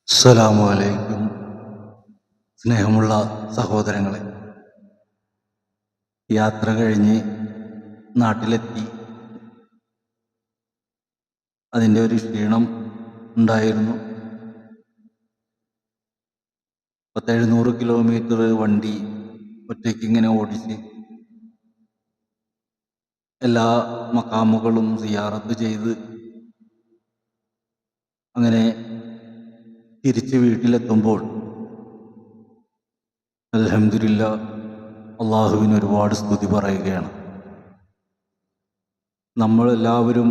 അസ്സലാമു അലൈക്കും. സ്നേഹമുള്ള സഹോദരങ്ങളെ, യാത്ര കഴിഞ്ഞ് നാട്ടിലെത്തി. അതിൻ്റെ ഒരു ക്ഷീണം ഉണ്ടായിരുന്നു. 700 കിലോമീറ്റർ വണ്ടി ഒറ്റയ്ക്കിങ്ങനെ ഓടിച്ച് എല്ലാ മക്കാമുകളും സിയാറത്ത് ചെയ്ത് അങ്ങനെ തിരിച്ച് വീട്ടിലെത്തുമ്പോൾ അൽഹംദുലില്ലാഹ്, അള്ളാഹുവിന് ഒരുപാട് സ്തുതി പറയുകയാണ്. നമ്മളെല്ലാവരും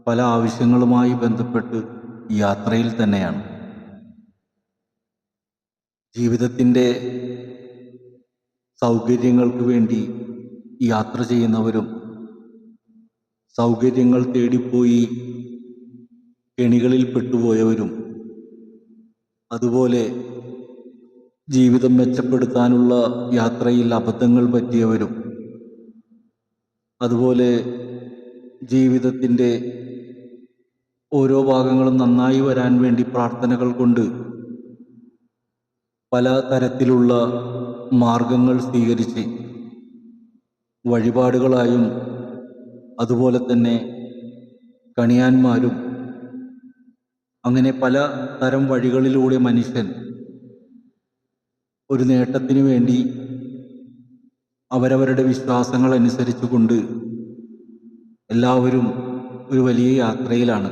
പല ആവശ്യങ്ങളുമായി ബന്ധപ്പെട്ട് യാത്രയിൽ തന്നെയാണ്. ജീവിതത്തിൻ്റെ സൗകര്യങ്ങൾക്ക് വേണ്ടി യാത്ര ചെയ്യുന്നവരും, സൗകര്യങ്ങൾ തേടിപ്പോയി കെണികളിൽ പെട്ടുപോയവരും, അതുപോലെ ജീവിതം മെച്ചപ്പെടുത്താനുള്ള യാത്രയിൽ അബദ്ധങ്ങൾ പറ്റിയവരും, അതുപോലെ ജീവിതത്തിൻ്റെ ഓരോ ഭാഗങ്ങളും നന്നായി വരാൻ വേണ്ടി പ്രാർത്ഥനകൾ കൊണ്ട് പല തരത്തിലുള്ള മാർഗങ്ങൾ സ്വീകരിച്ച് വഴിപാടുകളായും അതുപോലെ തന്നെ കണിയാന്മാരും, അങ്ങനെ പല തരം വഴികളിലൂടെ മനുഷ്യൻ ഒരു നേട്ടത്തിനു വേണ്ടി അവരവരുടെ വിശ്വാസങ്ങൾ അനുസരിച്ചുകൊണ്ട് എല്ലാവരും ഒരു വലിയ യാത്രയിലാണ്.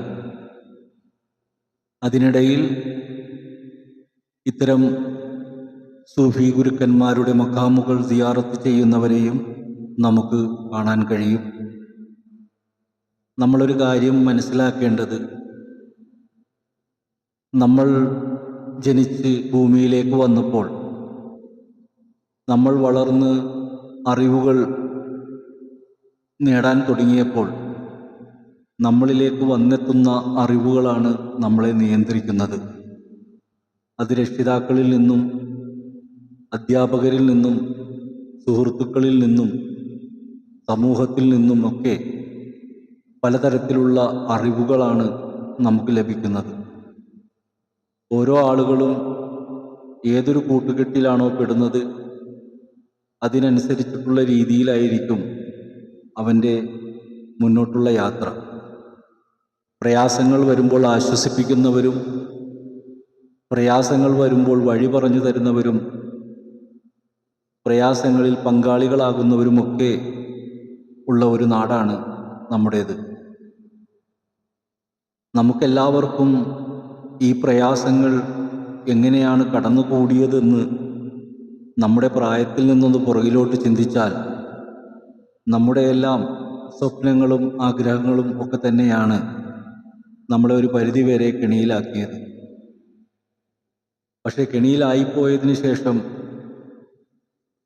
അതിനിടയിൽ ഇത്തരം സൂഫി ഗുരുക്കന്മാരുടെ മഖാമുകൾ സിയാറത്ത് ചെയ്യുന്നവരെയും നമുക്ക് കാണാൻ കഴിയും. നമ്മളൊരു കാര്യം മനസ്സിലാക്കേണ്ടത്, നമ്മൾ ജനിച്ച് ഭൂമിയിലേക്ക് വന്നപ്പോൾ, നമ്മൾ വളർന്ന് അറിവുകൾ നേടാൻ തുടങ്ങിയപ്പോൾ നമ്മളിലേക്ക് വന്നെത്തുന്ന അറിവുകളാണ് നമ്മളെ നിയന്ത്രിക്കുന്നത്. അത് രക്ഷിതാക്കളിൽ നിന്നും, അധ്യാപകരിൽ നിന്നും, സുഹൃത്തുക്കളിൽ നിന്നും, സമൂഹത്തിൽ നിന്നും ഒക്കെ പലതരത്തിലുള്ള അറിവുകളാണ് നമുക്ക് ലഭിക്കുന്നത്. ഓരോ ആളുകളും ഏതൊരു കൂട്ടുകെട്ടിലാണോ പെടുന്നത് അതിനനുസരിച്ചിട്ടുള്ള രീതിയിലായിരിക്കും അവൻ്റെ മുന്നോട്ടുള്ള യാത്ര. പ്രയാസങ്ങൾ വരുമ്പോൾ ആശ്വസിപ്പിക്കുന്നവരും, പ്രയാസങ്ങൾ വരുമ്പോൾ വഴി പറഞ്ഞു തരുന്നവരും, പ്രയാസങ്ങളിൽ പങ്കാളികളാകുന്നവരുമൊക്കെ ഉള്ള ഒരു നാടാണ് നമ്മുടേത്. നമുക്കെല്ലാവർക്കും ഈ പ്രയാസങ്ങൾ എങ്ങനെയാണ് കടന്നുകൂടിയതെന്ന് നമ്മുടെ പ്രായത്തിൽ നിന്നൊന്ന് പുറകിലോട്ട് ചിന്തിച്ചാൽ നമ്മുടെ എല്ലാം സ്വപ്നങ്ങളും ആഗ്രഹങ്ങളും ഒക്കെ തന്നെയാണ് നമ്മളെ ഒരു പരിധിവരെ കെണിയിലാക്കിയത്. പക്ഷേ കെണിയിലായിപ്പോയതിനു ശേഷം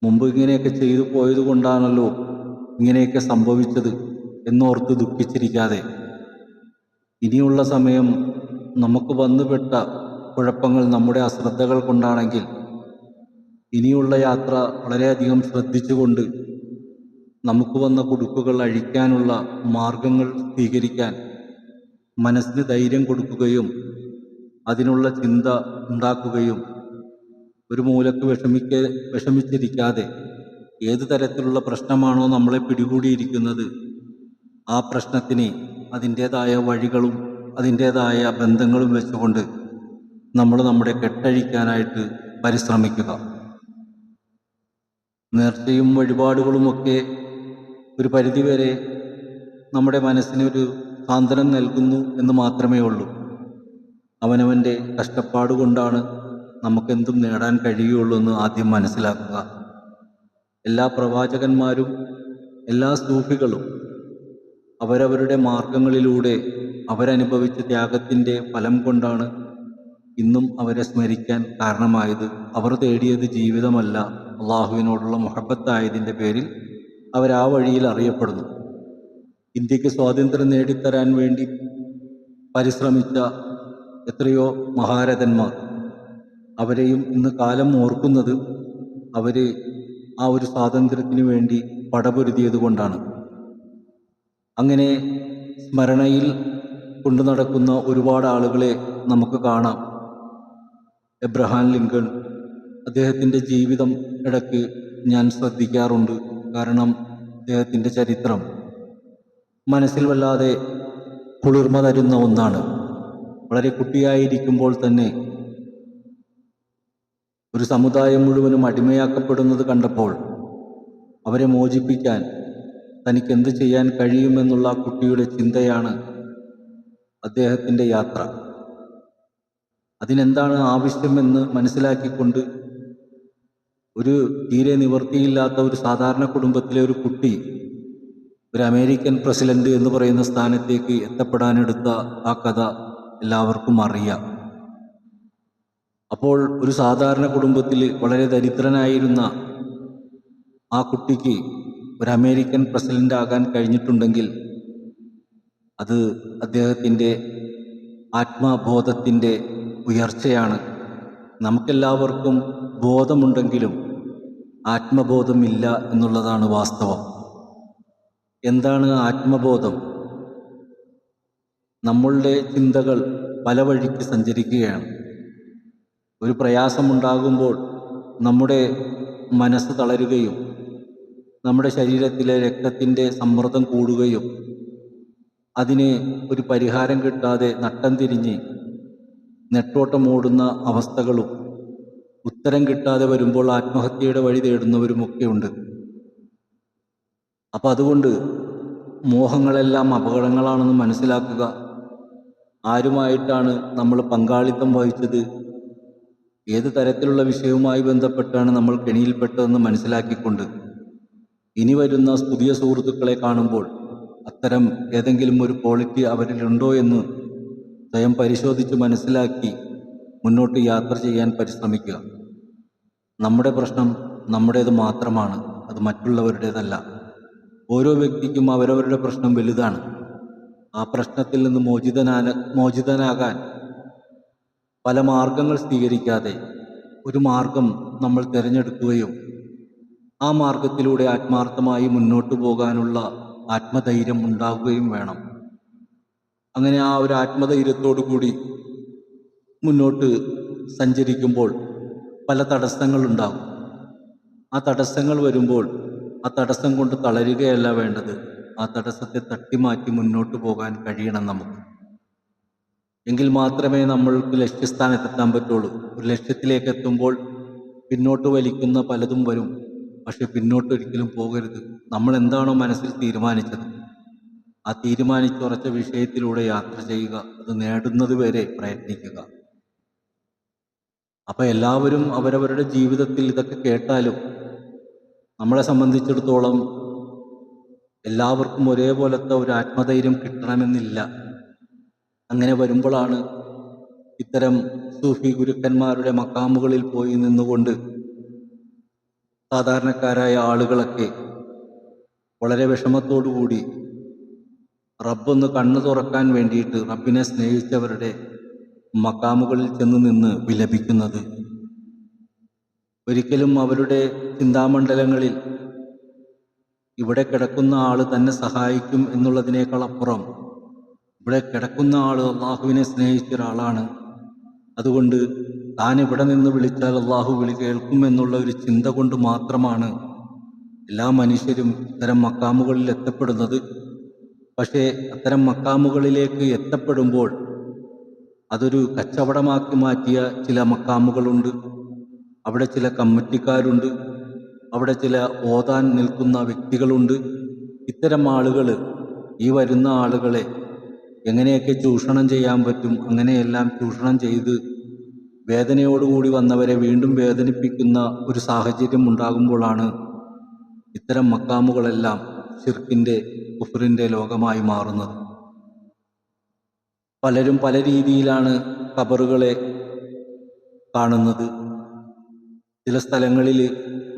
മുമ്പ് ഇങ്ങനെയൊക്കെ ചെയ്തു പോയത് കൊണ്ടാണല്ലോ ഇങ്ങനെയൊക്കെ സംഭവിച്ചത് എന്നോർത്ത് ദുഃഖിച്ചിരിക്കാതെ, ഇനിയുള്ള സമയം നമുക്ക് വന്നുപെട്ട കുഴപ്പങ്ങൾ നമ്മുടെ അശ്രദ്ധകൾ കൊണ്ടാണെങ്കിൽ ഇനിയുള്ള യാത്ര വളരെയധികം ശ്രദ്ധിച്ചുകൊണ്ട് നമുക്ക് വന്ന കുടുക്കുകൾ അഴിക്കാനുള്ള മാർഗങ്ങൾ സ്വീകരിക്കാൻ മനസ്സിന് ധൈര്യം കൊടുക്കുകയും അതിനുള്ള ചിന്ത ഉണ്ടാക്കുകയും, ഒരു മൂലക്ക് വിഷമിച്ചിരിക്കാതെ ഏത് തരത്തിലുള്ള പ്രശ്നമാണോ നമ്മളെ പിടികൂടിയിരിക്കുന്നത് ആ പ്രശ്നത്തിന് അതിൻ്റേതായ വഴികളും അതിൻ്റേതായ ബന്ധങ്ങളും വെച്ചുകൊണ്ട് നമ്മൾ നമ്മുടെ കെട്ടഴിക്കാനായിട്ട് പരിശ്രമിക്കുക. നേർച്ചയും വഴിപാടുകളുമൊക്കെ ഒരു പരിധിവരെ നമ്മുടെ മനസ്സിനൊരു സാന്ത്വനം നൽകുന്നു എന്ന് മാത്രമേ ഉള്ളൂ. അവനവൻ്റെ കഷ്ടപ്പാട് കൊണ്ടാണ് നമുക്കെന്തും നേടാൻ കഴിയുള്ളൂ എന്ന് ആദ്യം മനസ്സിലാക്കുക. എല്ലാ പ്രവാചകന്മാരും എല്ലാ സൂഫികളും അവരവരുടെ മാർഗങ്ങളിലൂടെ അവരനുഭവിച്ച ത്യാഗത്തിൻ്റെ ഫലം കൊണ്ടാണ് ഇന്നും അവരെ സ്മരിക്കാൻ കാരണമായത്. അവർ തേടിയത് ജീവിതമല്ല, അള്ളാഹുവിനോടുള്ള മുഹബത്തായതിൻ്റെ പേരിൽ അവരാ വഴിയിൽ അറിയപ്പെടുന്നു. ഇന്ത്യക്ക് സ്വാതന്ത്ര്യം നേടിത്തരാൻ വേണ്ടി പരിശ്രമിച്ച എത്രയോ മഹാരഥന്മാർ, അവരെയും ഇന്ന് കാലം ഓർക്കുന്നത് അവർ ആ ഒരു സ്വാതന്ത്ര്യത്തിന് വേണ്ടി പടപൊരുതിയത് കൊണ്ടാണ്. അങ്ങനെ സ്മരണയിൽ കൊണ്ടു നടക്കുന്ന ഒരുപാട് ആളുകളെ നമുക്ക് കാണാം. എബ്രഹാം ലിങ്കൺ, അദ്ദേഹത്തിൻ്റെ ജീവിതം ഇടയ്ക്ക് ഞാൻ ശ്രദ്ധിക്കാറുണ്ട്. കാരണം അദ്ദേഹത്തിൻ്റെ ചരിത്രം മനസ്സിൽ വല്ലാതെ കുളിർമ തരുന്ന ഒന്നാണ്. വളരെ കുട്ടിയായിരിക്കുമ്പോൾ തന്നെ ഒരു സമുദായം മുഴുവനും അടിമയാക്കപ്പെടുന്നത് കണ്ടപ്പോൾ അവരെ മോചിപ്പിക്കാൻ തനിക്ക് എന്ത് ചെയ്യാൻ കഴിയുമെന്നുള്ള ആ കുട്ടിയുടെ ചിന്തയാണ് അദ്ദേഹത്തിൻ്റെ യാത്ര. അതിനെന്താണ് ആവശ്യമെന്ന് മനസ്സിലാക്കിക്കൊണ്ട് ഒരു തീരെ നിവൃത്തിയില്ലാത്ത ഒരു സാധാരണ കുടുംബത്തിലെ ഒരു കുട്ടി ഒരു അമേരിക്കൻ പ്രസിഡന്റ് എന്ന് പറയുന്ന സ്ഥാനത്തേക്ക് എത്തപ്പെടാനെടുത്ത ആ കഥ എല്ലാവർക്കും അറിയാം. അപ്പോൾ ഒരു സാധാരണ കുടുംബത്തിൽ വളരെ ദരിദ്രനായിരുന്ന ആ കുട്ടിക്ക് ഒരു അമേരിക്കൻ പ്രസിഡന്റ് ആകാൻ കഴിഞ്ഞിട്ടുണ്ടെങ്കിൽ അത് അദ്ദേഹത്തിൻ്റെ ആത്മബോധത്തിൻ്റെ ഉയർച്ചയാണ്. നമുക്കെല്ലാവർക്കും ബോധമുണ്ടെങ്കിലും ആത്മബോധമില്ല എന്നുള്ളതാണ് വാസ്തവം. എന്താണ് ആത്മബോധം? നമ്മളുടെ ചിന്തകൾ പല വഴിക്ക് സഞ്ചരിക്കുകയാണ്. ഒരു പ്രയാസമുണ്ടാകുമ്പോൾ നമ്മുടെ മനസ്സ് തളരുകയും നമ്മുടെ ശരീരത്തിലെ രക്തത്തിൻ്റെ സമ്മർദ്ദം കൂടുകയും അതിന് ഒരു പരിഹാരം കിട്ടാതെ നട്ടം തിരിഞ്ഞ് നെട്ടോട്ടമോടുന്ന അവസ്ഥകളും ഉത്തരം കിട്ടാതെ വരുമ്പോൾ ആത്മഹത്യയുടെ വഴി തേടുന്നവരുമൊക്കെ ഉണ്ട്. അപ്പം അതുകൊണ്ട് മോഹങ്ങളെല്ലാം അപകടങ്ങളാണെന്ന് മനസ്സിലാക്കുക. ആരുമായിട്ടാണ് നമ്മൾ പങ്കാളിത്തം വഹിച്ചത്, ഏത് തരത്തിലുള്ള വിഷയവുമായി ബന്ധപ്പെട്ടാണ് നമ്മൾ കെണിയിൽപ്പെട്ടതെന്ന് മനസ്സിലാക്കിക്കൊണ്ട് ഇനി വരുന്ന പുതിയ സുഹൃത്തുക്കളെ കാണുമ്പോൾ അത്തരം ഏതെങ്കിലും ഒരു ക്വാളിറ്റി അവരിലുണ്ടോ എന്ന് സ്വയം പരിശോധിച്ച് മനസ്സിലാക്കി മുന്നോട്ട് യാത്ര ചെയ്യാൻ പരിശ്രമിക്കുക. നമ്മുടെ പ്രശ്നം നമ്മുടേത് മാത്രമാണ്, അത് മറ്റുള്ളവരുടേതല്ല. ഓരോ വ്യക്തിക്കും അവരവരുടെ പ്രശ്നം വലുതാണ്. ആ പ്രശ്നത്തിൽ നിന്ന് മോചിതനാകാൻ പല മാർഗങ്ങൾ സ്വീകരിക്കാതെ ഒരു മാർഗം നമ്മൾ തിരഞ്ഞെടുക്കുകയും ആ മാർഗത്തിലൂടെ ആത്മാർത്ഥമായി മുന്നോട്ട് പോകാനുള്ള ആത്മധൈര്യം ഉണ്ടാവുകയും വേണം. അങ്ങനെ ആ ഒരു ആത്മധൈര്യത്തോടു കൂടി മുന്നോട്ട് സഞ്ചരിക്കുമ്പോൾ പല തടസ്സങ്ങളുണ്ടാകും. ആ തടസ്സങ്ങൾ വരുമ്പോൾ ആ തടസ്സം കൊണ്ട് തളരുകയല്ല വേണ്ടത്, ആ തടസ്സത്തെ തട്ടിമാറ്റി മുന്നോട്ട് പോകാൻ കഴിയണം നമുക്ക്. എങ്കിൽ മാത്രമേ നമ്മൾക്ക് ലക്ഷ്യസ്ഥാനത്തെത്താൻ പറ്റുള്ളൂ. ഒരു ലക്ഷ്യത്തിലേക്ക് എത്തുമ്പോൾ പിന്നോട്ട് വലിക്കുന്ന പലതും വരും, പക്ഷെ പിന്നോട്ടൊരിക്കലും പോകരുത്. നമ്മൾ എന്താണോ മനസ്സിൽ തീരുമാനിച്ചത് ആ തീരുമാനിച്ചുറച്ച വിഷയത്തിലൂടെ യാത്ര ചെയ്യുക, അത് നേടുന്നത് വരെ പ്രയത്നിക്കുക. അപ്പം എല്ലാവരും അവരവരുടെ ജീവിതത്തിൽ ഇതൊക്കെ കേട്ടാലും നമ്മളെ സംബന്ധിച്ചിടത്തോളം എല്ലാവർക്കും ഒരേപോലത്തെ ഒരു ആത്മധൈര്യം കിട്ടണമെന്നില്ല. അങ്ങനെ വരുമ്പോഴാണ് ഇത്തരം സൂഫി ഗുരുക്കന്മാരുടെ മക്കാമുകളിൽ പോയി നിന്നുകൊണ്ട് സാധാരണക്കാരായ ആളുകളൊക്കെ വളരെ വിഷമത്തോടുകൂടി റബ്ബൊന്ന് കണ്ണു തുറക്കാൻ വേണ്ടിയിട്ട് റബ്ബിനെ സ്നേഹിച്ചവരുടെ മക്കാമുകളിൽ ചെന്ന് നിന്ന് വിലപിക്കുന്നത്. ഒരിക്കലും അവരുടെ ചിന്താമണ്ഡലങ്ങളിൽ ഇവിടെ കിടക്കുന്ന ആൾ തന്നെ സഹായിക്കും എന്നുള്ളതിനേക്കാൾ അപ്പുറം ഇവിടെ കിടക്കുന്ന ആൾ അള്ളാഹുവിനെ സ്നേഹിച്ച ഒരാളാണ്, അതുകൊണ്ട് താൻ ഇവിടെ നിന്ന് വിളിച്ചാൽ അള്ളാഹു വിളി കേൾക്കുമെന്നുള്ള ഒരു ചിന്ത കൊണ്ട് മാത്രമാണ് എല്ലാ മനുഷ്യരും ഇത്തരം മക്കാമുകളിൽ എത്തപ്പെടുന്നത്. പക്ഷേ അത്തരം മക്കാമുകളിലേക്ക് എത്തപ്പെടുമ്പോൾ അതൊരു കച്ചവടമാക്കി മാറ്റിയ ചില മക്കാമുകളുണ്ട്. അവിടെ ചില കമ്മിറ്റിക്കാരുണ്ട്, അവിടെ ചില ഓതാൻ നിൽക്കുന്ന വ്യക്തികളുണ്ട്. ഇത്തരം ആളുകൾ ഈ വരുന്ന ആളുകളെ എങ്ങനെയൊക്കെ ചൂഷണം ചെയ്യാൻ പറ്റും അങ്ങനെയെല്ലാം ചൂഷണം ചെയ്ത് വേദനയോടുകൂടി വന്നവരെ വീണ്ടും വേദനിപ്പിക്കുന്ന ഒരു സാഹചര്യം ഉണ്ടാകുമ്പോഴാണ് ഇത്തരം മക്കാമുകളെല്ലാം ശിർക്കിൻ്റെ കുഫ്റിൻ്റെ ലോകമായി മാറുന്നത്. പലരും പല രീതിയിലാണ് ഖബറുകളെ കാണുന്നത്. ചില സ്ഥലങ്ങളിൽ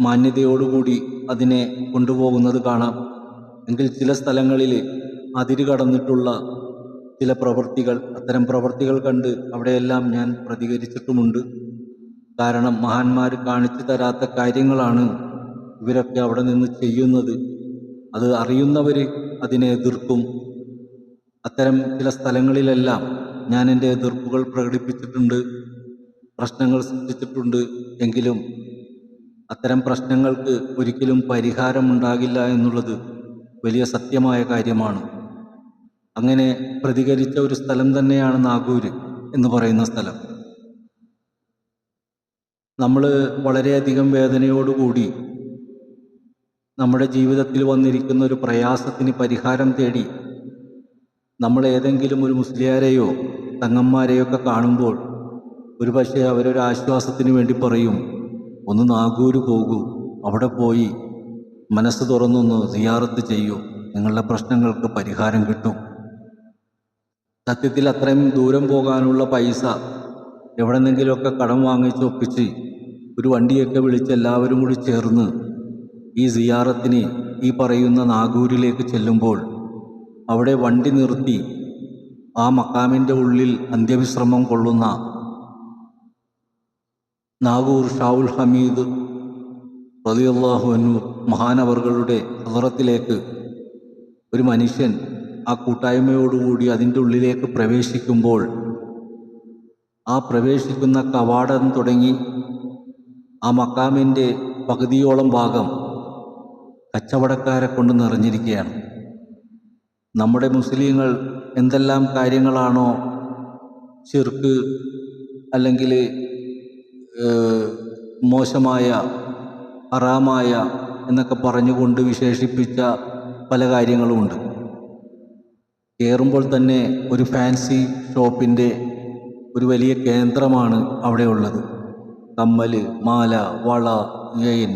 മാന്യതയോടുകൂടി അതിനെ കൊണ്ടുപോകുന്നത് കാണാം. എങ്കിൽ ചില സ്ഥലങ്ങളിൽ അതിര് കടന്നിട്ടുള്ള ചില പ്രവൃത്തികൾ, അത്തരം പ്രവൃത്തികൾ കണ്ട് അവിടെയെല്ലാം ഞാൻ പ്രതികരിച്ചിട്ടുമുണ്ട്. കാരണം മഹാന്മാർ കാണിച്ചു തരാത്ത കാര്യങ്ങളാണ് ഇവരൊക്കെ അവിടെ നിന്ന് ചെയ്യുന്നത്. അത് അറിയുന്നവർ അതിനെ എതിർക്കും. അത്തരം ചില സ്ഥലങ്ങളിലെല്ലാം ഞാൻ എൻ്റെ എതിർപ്പുകൾ പ്രകടിപ്പിച്ചിട്ടുണ്ട്. പ്രശ്നങ്ങൾ സൃഷ്ടിച്ചിട്ടുണ്ട്. എങ്കിലും അത്തരം പ്രശ്നങ്ങൾക്ക് ഒരിക്കലും പരിഹാരമുണ്ടാകില്ല എന്നുള്ളത് വലിയ സത്യമായ കാര്യമാണ്. അങ്ങനെ പ്രതികരിച്ച ഒരു സ്ഥലം തന്നെയാണ് നാഗൂര് എന്ന് പറയുന്ന സ്ഥലം. നമ്മൾ വളരെയധികം വേദനയോടുകൂടി നമ്മുടെ ജീവിതത്തിൽ വന്നിരിക്കുന്ന ഒരു പ്രയാസത്തിന് പരിഹാരം തേടി നമ്മൾ ഏതെങ്കിലും ഒരു മുസ്ലിയാരെയോ തങ്ങന്മാരെയോ ഒക്കെ കാണുമ്പോൾ ഒരുപക്ഷെ അവരൊരു ആശ്വാസത്തിന് വേണ്ടി പറയും, ഒന്ന് നാഗൂര് പോകൂ, അവിടെ പോയി മനസ്സ് തുറന്നൊന്ന് സിയാറത്ത് ചെയ്യൂ, നിങ്ങളുടെ പ്രശ്നങ്ങൾക്ക് പരിഹാരം കിട്ടും. സത്യത്തിൽ അത്രയും ദൂരം പോകാനുള്ള പൈസ എവിടെന്നെങ്കിലുമൊക്കെ കടം വാങ്ങിച്ച് ഒപ്പിച്ച് ഒരു വണ്ടിയൊക്കെ വിളിച്ച് എല്ലാവരും കൂടി ചേർന്ന് ഈ സിയാറത്തിന് ഈ പറയുന്ന നാഗൂരിലേക്ക് ചെല്ലുമ്പോൾ അവിടെ വണ്ടി നിർത്തി ആ മക്കാമിൻ്റെ ഉള്ളിൽ അന്ത്യവിശ്രമം കൊള്ളുന്ന നാഗൂർ ഷാവുൽ ഹമീദ് റളിയല്ലാഹു അൻഹു മഹാനവറുകളുടെ ഹദറത്തിലേക്ക് ഒരു മനുഷ്യൻ ആ കൂട്ടായ്മയോടുകൂടി അതിൻ്റെ ഉള്ളിലേക്ക് പ്രവേശിക്കുമ്പോൾ ആ പ്രവേശിക്കുന്ന കവാടം തുടങ്ങി ആ മക്കാമിൻ്റെ പകുതിയോളം ഭാഗം കച്ചവടക്കാരെ കൊണ്ട് നിറഞ്ഞിരിക്കുകയാണ്. നമ്മുടെ മുസ്ലിങ്ങൾ എന്തെല്ലാം കാര്യങ്ങളാണോ ശിർക്ക് അല്ലെങ്കിൽ മോശമായ ഹറാമായ എന്നൊക്കെ പറഞ്ഞുകൊണ്ട് വിശേഷിപ്പിച്ച പല കാര്യങ്ങളുമുണ്ട്. കയറുമ്പോൾ തന്നെ ഒരു ഫാൻസി ഷോപ്പിൻ്റെ ഒരു വലിയ കേന്ദ്രമാണ് അവിടെ ഉള്ളത്. കമ്മൽ, മാല, വള, ചെയിൻ,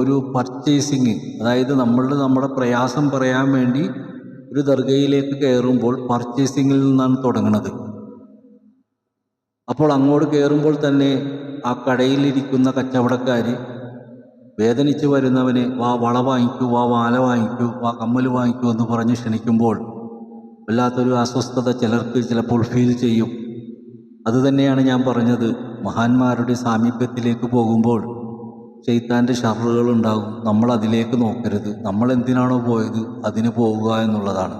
ഒരു പർച്ചേസിങ്. അതായത് നമ്മുടെ പ്രയാസം പറയാൻ വേണ്ടി ഒരു ദർഗയിലേക്ക് കയറുമ്പോൾ പർച്ചേസിങ്ങിൽ നിന്നാണ് തുടങ്ങുന്നത്. അപ്പോൾ അങ്ങോട്ട് കയറുമ്പോൾ തന്നെ ആ കടയിലിരിക്കുന്ന കച്ചവടക്കാർ വേദനിച്ച് വരുന്നവനെ വാ വള വാങ്ങിക്കൂ, വാ മാല വാങ്ങിക്കൂ, വാ കമ്മൽ വാങ്ങിക്കൂ എന്ന് പറഞ്ഞ് ക്ഷണിക്കുമ്പോൾ വല്ലാത്തൊരു അസ്വസ്ഥത ചിലർക്ക് ചിലപ്പോൾ ഫീൽ ചെയ്യും. അതുതന്നെയാണ് ഞാൻ പറഞ്ഞത്, മഹാന്മാരുടെ സാമീപ്യത്തിലേക്ക് പോകുമ്പോൾ ശൈത്താൻ്റെ ഷർറുകളുണ്ടാകും. നമ്മൾ അതിലേക്ക് നോക്കരുത്, നമ്മൾ എന്തിനാണോ പോയത് അതിന് പോവുക എന്നുള്ളതാണ്.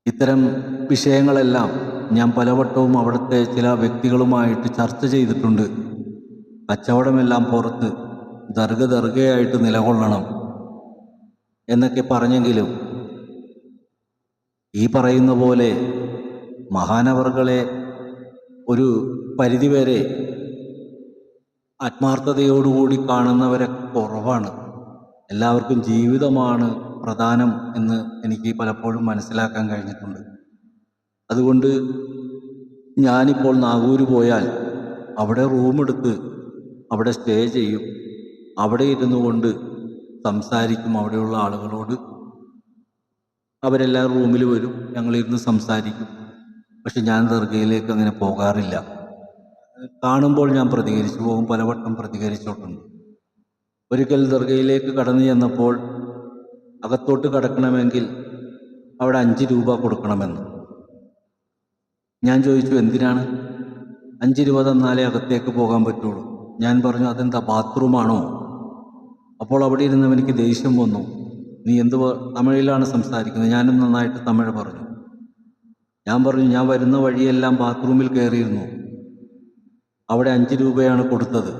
ഇത്തരം വിഷയങ്ങളെല്ലാം ഞാൻ പലവട്ടവും അവിടുത്തെ ചില വ്യക്തികളുമായിട്ട് ചർച്ച ചെയ്തിട്ടുണ്ട്. കച്ചവടമെല്ലാം പുറത്ത് ദർഗയായിട്ട് നിലകൊള്ളണം എന്നൊക്കെ പറഞ്ഞെങ്കിലും ഈ പറയുന്ന പോലെ മഹാനവറുകളെ ഒരു പരിധിവരെ ആത്മാർത്ഥതയോടുകൂടി കാണുന്നവരെ കുറവാണ്. എല്ലാവർക്കും ജീവിതമാണ് പ്രധാനം എന്ന് എനിക്ക് പലപ്പോഴും മനസ്സിലാക്കാൻ കഴിഞ്ഞിട്ടുണ്ട്. അതുകൊണ്ട് ഞാനിപ്പോൾ നാഗൂര് പോയാൽ അവിടെ റൂമെടുത്ത് അവിടെ സ്റ്റേ ചെയ്യും. അവിടെ ഇരുന്നു കൊണ്ട് സംസാരിക്കും അവിടെയുള്ള ആളുകളോട്. അവരെല്ലാം റൂമിൽ വരും, ഞങ്ങളിരുന്ന് സംസാരിക്കും. പക്ഷെ ഞാൻ ദർഗയിലേക്ക് അങ്ങനെ പോകാറില്ല. കാണുമ്പോൾ ഞാൻ പ്രതികരിച്ചു പോകും, പലവട്ടം പ്രതികരിച്ചിട്ടുണ്ട്. ഒരിക്കൽ ദർഗയിലേക്ക് കടന്നു ചെന്നപ്പോൾ അകത്തോട്ട് കടക്കണമെങ്കിൽ അവിടെ 5 രൂപ കൊടുക്കണമെന്ന്. ഞാൻ ചോദിച്ചു, എന്തിനാണ്? 5 രൂപ തന്നാലേ അകത്തേക്ക് പോകാൻ പറ്റുള്ളൂ. ഞാൻ പറഞ്ഞു, അതെന്താ ബാത്റൂമാണോ? അപ്പോൾ അവിടെ ഇരുന്നവൻ എനിക്ക് ദേഷ്യം വന്നു. നീ എന്ത് തമിഴിലാണ് സംസാരിക്കുന്നത്? ഞാനും നന്നായിട്ട് തമിഴ് പറഞ്ഞു. ഞാൻ പറഞ്ഞു, ഞാൻ വരുന്ന വഴിയെല്ലാം ബാത്റൂമിൽ കയറിയിരുന്നു, അവിടെ 5 രൂപയാണ് കൊടുത്തത്.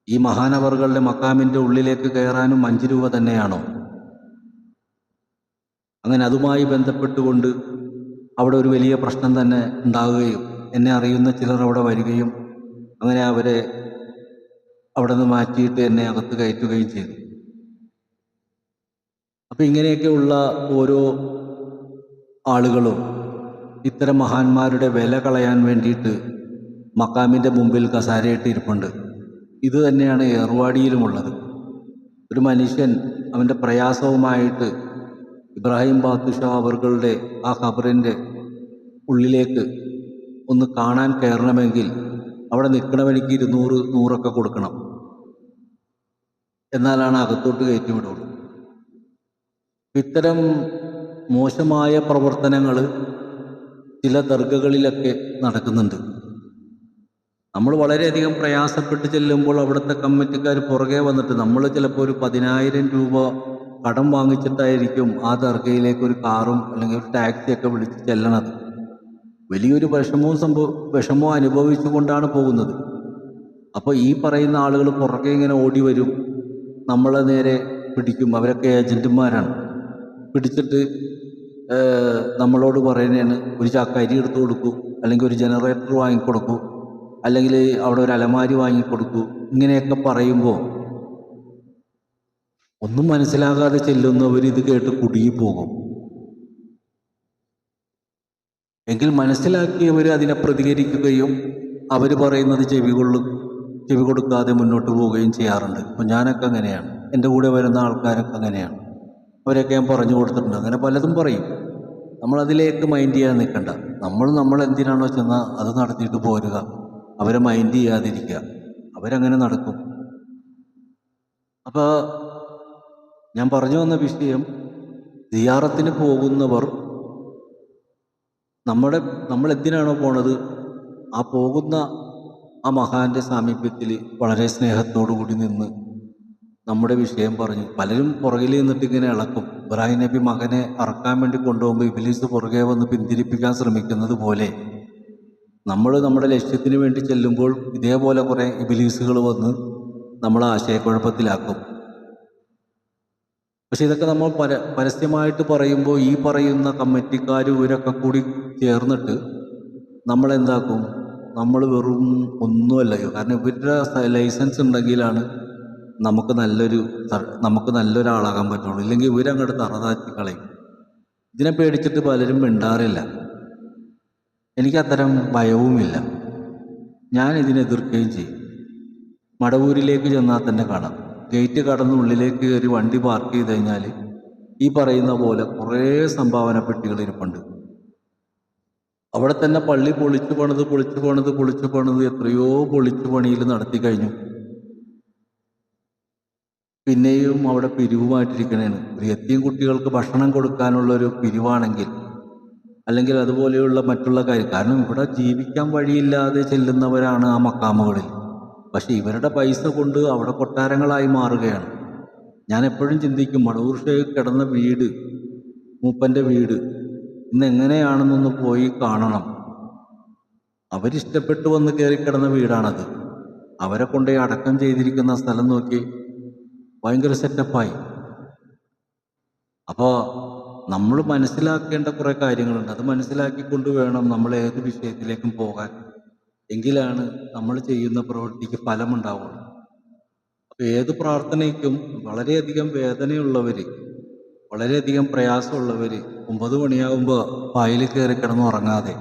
ഈ മഹാനവറുകളുടെ മക്കാമിൻ്റെ ഉള്ളിലേക്ക് കയറാനും 5 രൂപ തന്നെയാണോ? അങ്ങനെ അതുമായി ബന്ധപ്പെട്ടുകൊണ്ട് അവിടെ ഒരു വലിയ പ്രശ്നം തന്നെ ഉണ്ടാവുകയും എന്നെ അറിയുന്ന ചിലർ അവിടെ വരികയും അങ്ങനെ അവരെ അവിടെ നിന്ന് മാറ്റിയിട്ട് എന്നെ അകത്ത് കയറ്റുകയും ചെയ്തു. അപ്പം ഇങ്ങനെയൊക്കെയുള്ള ഓരോ ആളുകളും ഇത്തരം മഹാന്മാരുടെ വില കളയാൻ വേണ്ടിയിട്ട് മക്കാമിൻ്റെ മുമ്പിൽ കസാരയിട്ട് ഇരിപ്പുണ്ട്. ഇത് തന്നെയാണ് ഏർവാടിയിലുമുള്ളത്. ഒരു മനുഷ്യൻ അവൻ്റെ പ്രയാസവുമായിട്ട് ഇബ്രാഹിം ബാത്തുഷാ അവറുകളുടെ ആ ഖബറിൻ്റെ ഉള്ളിലേക്ക് ഒന്ന് കാണാൻ കയറണമെങ്കിൽ അവിടെ നിൽക്കണമെനിക്ക് 200 കൊടുക്കണം, എന്നാലാണ് അകത്തോട്ട് കയറ്റി വിടുള്ളൂ. ഇത്തരം മോശമായ പ്രവർത്തനങ്ങൾ ചില ദർഗകളിലൊക്കെ നടക്കുന്നുണ്ട്. നമ്മൾ വളരെയധികം പ്രയാസപ്പെട്ട് ചെല്ലുമ്പോൾ അവിടുത്തെ കമ്മിറ്റിക്കാർ പുറകെ വന്നിട്ട് നമ്മൾ ചിലപ്പോൾ ഒരു 10,000 രൂപ കടം വാങ്ങിച്ചിട്ടായിരിക്കും ആ ദർഗയിലേക്ക് ഒരു കാറും അല്ലെങ്കിൽ ഒരു ടാക്സിയൊക്കെ വിളിച്ച് ചെല്ലണത്. വലിയൊരു വിഷമവും അനുഭവിച്ചുകൊണ്ടാണ് പോകുന്നത്. അപ്പോൾ ഈ പറയുന്ന ആളുകൾ പുറകെ ഇങ്ങനെ ഓടി വരും, നമ്മളെ നേരെ പിടിക്കും. അവരൊക്കെ ഏജൻറ്റുമാരാണ്. പിടിച്ചിട്ട് നമ്മളോട് പറയുന്നതാണ് ഒരു ചാക്ക് അരി എടുത്തു കൊടുക്കൂ, അല്ലെങ്കിൽ ഒരു ജനറേറ്റർ വാങ്ങിക്കൊടുക്കൂ, അല്ലെങ്കിൽ അവിടെ ഒരു അലമാരി വാങ്ങിക്കൊടുക്കൂ. ഇങ്ങനെയൊക്കെ പറയുമ്പോൾ ഒന്നും മനസ്സിലാകാതെ ചെല്ലുന്നവർ ഇത് കേട്ട് കുടുങ്ങിപ്പോകും. എങ്കിൽ മനസ്സിലാക്കിയവർ അതിനെ പ്രതികരിക്കുകയും അവർ പറയുന്നത് ചെവി കൊടുക്കാതെ മുന്നോട്ട് പോവുകയും ചെയ്യാറുണ്ട്. അപ്പം ഞാനൊക്കെ അങ്ങനെയാണ്, എൻ്റെ കൂടെ വരുന്ന ആൾക്കാരൊക്കെ അങ്ങനെയാണ്. അവരൊക്കെ ഞാൻ പറഞ്ഞു കൊടുത്തിട്ടുണ്ട്. അങ്ങനെ പലതും പറയും. നമ്മളതിലേക്ക് മൈൻഡ് ചെയ്യാൻ നിൽക്കണ്ട. നമ്മൾ എന്തിനാണോ ചെന്നാൽ അത് നടത്തിയിട്ട് പോരുക. അവരെ മൈൻഡ് ചെയ്യാതിരിക്കുക. അവരങ്ങനെ നടക്കും. അപ്പോൾ ഞാൻ പറഞ്ഞു വന്ന വിഷയം, സിയാറത്തിന് പോകുന്നവർ നമ്മൾ എന്തിനാണോ പോണത്, ആ പോകുന്ന ആ മഹാന്റെ സാമീപ്യത്തിൽ വളരെ സ്നേഹത്തോടു കൂടി നിന്ന് നമ്മുടെ വിഷയം പറഞ്ഞു. പലരും പുറകിൽ നിന്നിട്ട് ഇങ്ങനെ ഇളക്കും. ഇബ്രാഹിം നബി മകനെ അറക്കാൻ വേണ്ടി കൊണ്ടുപോകുമ്പോൾ ഇബ്ലീസ് പുറകെ വന്ന് പിന്തിരിപ്പിക്കാൻ ശ്രമിക്കുന്നത് പോലെ നമ്മൾ നമ്മുടെ ലക്ഷ്യത്തിന് വേണ്ടി ചെല്ലുമ്പോൾ ഇതേപോലെ കുറേ ഇബ്ലീസുകൾ വന്ന് നമ്മളെ ആശയക്കുഴപ്പത്തിലാക്കും. പക്ഷെ ഇതൊക്കെ നമ്മൾ പരസ്യമായിട്ട് പറയുമ്പോൾ ഈ പറയുന്ന കമ്മിറ്റിക്കാർ ഇവരൊക്കെ കൂടി ചേർന്നിട്ട് നമ്മളെന്താക്കും, നമ്മൾ വെറും ഒന്നുമല്ലയോ. കാരണം ഇവരുടെ ലൈസൻസ് ഉണ്ടെങ്കിലാണ് നമുക്ക് നല്ലൊരാളാകാൻ പറ്റുള്ളൂ. ഇല്ലെങ്കിൽ ഇവരങ്ങോട്ട് തറതാറ്റി കളയും. ഇതിനെ പേടിച്ചിട്ട് പലരും മിണ്ടാറില്ല. എനിക്കത്തരം ഭയവുമില്ല. ഞാൻ ഇതിനെതിർക്കുകയും ചെയ്യും. മടവൂരിലേക്ക് ചെന്നാൽ തന്നെ കാണാം, ഗേറ്റ് കടന്ന് ഉള്ളിലേക്ക് കയറി വണ്ടി പാർക്ക് ചെയ്ത് കഴിഞ്ഞാൽ ഈ പറയുന്ന പോലെ കുറേ സംഭാവന പെട്ടികൾ ഇരിപ്പുണ്ട്. അവിടെ തന്നെ പള്ളി പൊളിച്ചു പണിത് എത്രയോ പൊളിച്ചു പണിയിൽ നടത്തി കഴിഞ്ഞു. പിന്നെയും അവിടെ പിരിവുമായിട്ടിരിക്കണേണ്. ഒരു യത്തീം കുട്ടികൾക്ക് ഭക്ഷണം കൊടുക്കാനുള്ളൊരു പിരിവാണെങ്കിൽ, അല്ലെങ്കിൽ അതുപോലെയുള്ള മറ്റുള്ള കാര്യം. കാരണം ഇവിടെ ജീവിക്കാൻ വഴിയില്ലാതെ ചെല്ലുന്നവരാണ് ആ മക്കാമുകളിൽ. പക്ഷെ ഇവരുടെ പൈസ കൊണ്ട് അവിടെ കൊട്ടാരങ്ങളായി മാറുകയാണ്. ഞാൻ എപ്പോഴും ചിന്തിക്കും, മടവൂർ ഷേഖ് കിടന്ന വീട്, മൂപ്പൻ്റെ വീട് ഇന്ന് എങ്ങനെയാണെന്നൊന്ന് പോയി കാണണം. അവരിഷ്ടപ്പെട്ടു വന്ന് കയറി കിടന്ന വീടാണത്. അവരെ കൊണ്ടുപോയി അടക്കം ചെയ്തിരിക്കുന്ന സ്ഥലം നോക്കി ഭയങ്കര സെറ്റപ്പായി. അപ്പോൾ നമ്മൾ മനസ്സിലാക്കേണ്ട കുറേ കാര്യങ്ങളുണ്ട്. അത് മനസ്സിലാക്കിക്കൊണ്ട് വേണം നമ്മൾ ഏത് വിഷയത്തിലേക്കും പോകാൻ. എങ്കിലാണ് നമ്മൾ ചെയ്യുന്ന പ്രവൃത്തിക്ക് ഫലമുണ്ടാവുള്ളൂ. അപ്പോൾ ഏത് പ്രാർത്ഥനയ്ക്കും വളരെയധികം വേദനയുള്ളവർ, വളരെയധികം പ്രയാസമുള്ളവർ 9 മണിയാകുമ്പോൾ പായിൽ കയറി കിടന്നുറങ്ങാതെ,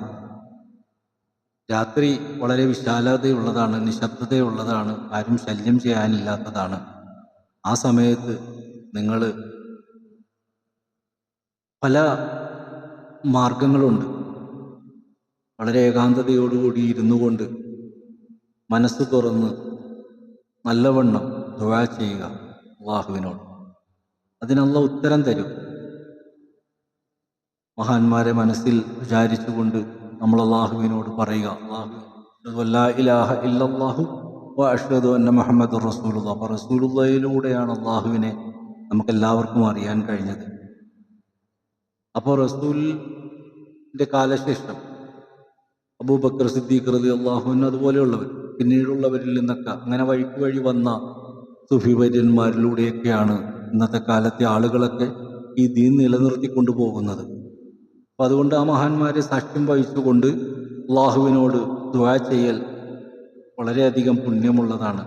രാത്രി വളരെ വിശാലതയുള്ളതാണ്, നിശബ്ദതയുള്ളതാണ്, ആരും ശല്യം ചെയ്യാനില്ലാത്തതാണ്. ആ സമയത്ത് നിങ്ങൾ പല മാർഗങ്ങളുണ്ട്. വളരെ ഏകാന്തതയോടുകൂടി ഇരുന്നു കൊണ്ട് മനസ്സ് തുറന്ന് നല്ലവണ്ണം ദുആ ചെയ്യുക അള്ളാഹുവിനോട്. അതിനുള്ള ഉത്തരം തരും. മഹാന്മാരെ മനസ്സിൽ വിചാരിച്ചുകൊണ്ട് നമ്മൾ അള്ളാഹുവിനോട് പറയുക, അല്ലാഹു ലാ ഇലാഹ ഇല്ലല്ലാഹു വ അഷ്ഹദു അന്ന മുഹമ്മദുർ റസൂലുള്ളാഹ്. അപ്പോൾ റസൂലുള്ളാഹിലൂടെയാണ് അള്ളാഹുവിനെ നമുക്കെല്ലാവർക്കും അറിയാൻ കഴിഞ്ഞത്. അപ്പോൾ റസൂലിൻ്റെ കാലശേഷം അബൂബക്കർ സിദ്ദീഖ് റളിയല്ലാഹു അൻഹു അതുപോലെയുള്ളവർ, പിന്നീടുള്ളവരിൽ നിന്നൊക്കെ അങ്ങനെ വഴി വന്ന സുഫിവര്യന്മാരിലൂടെയൊക്കെയാണ് ഇന്നത്തെ കാലത്തെ ആളുകളൊക്കെ ഈ ദീൻ നിലനിർത്തിക്കൊണ്ടു പോകുന്നത്. അപ്പം അതുകൊണ്ട് ആ മഹാന്മാരെ സാക്ഷ്യം വഹിച്ചുകൊണ്ട് അള്ളാഹുവിനോട് ദുആ ചെയ്യൽ വളരെയധികം പുണ്യമുള്ളതാണ്.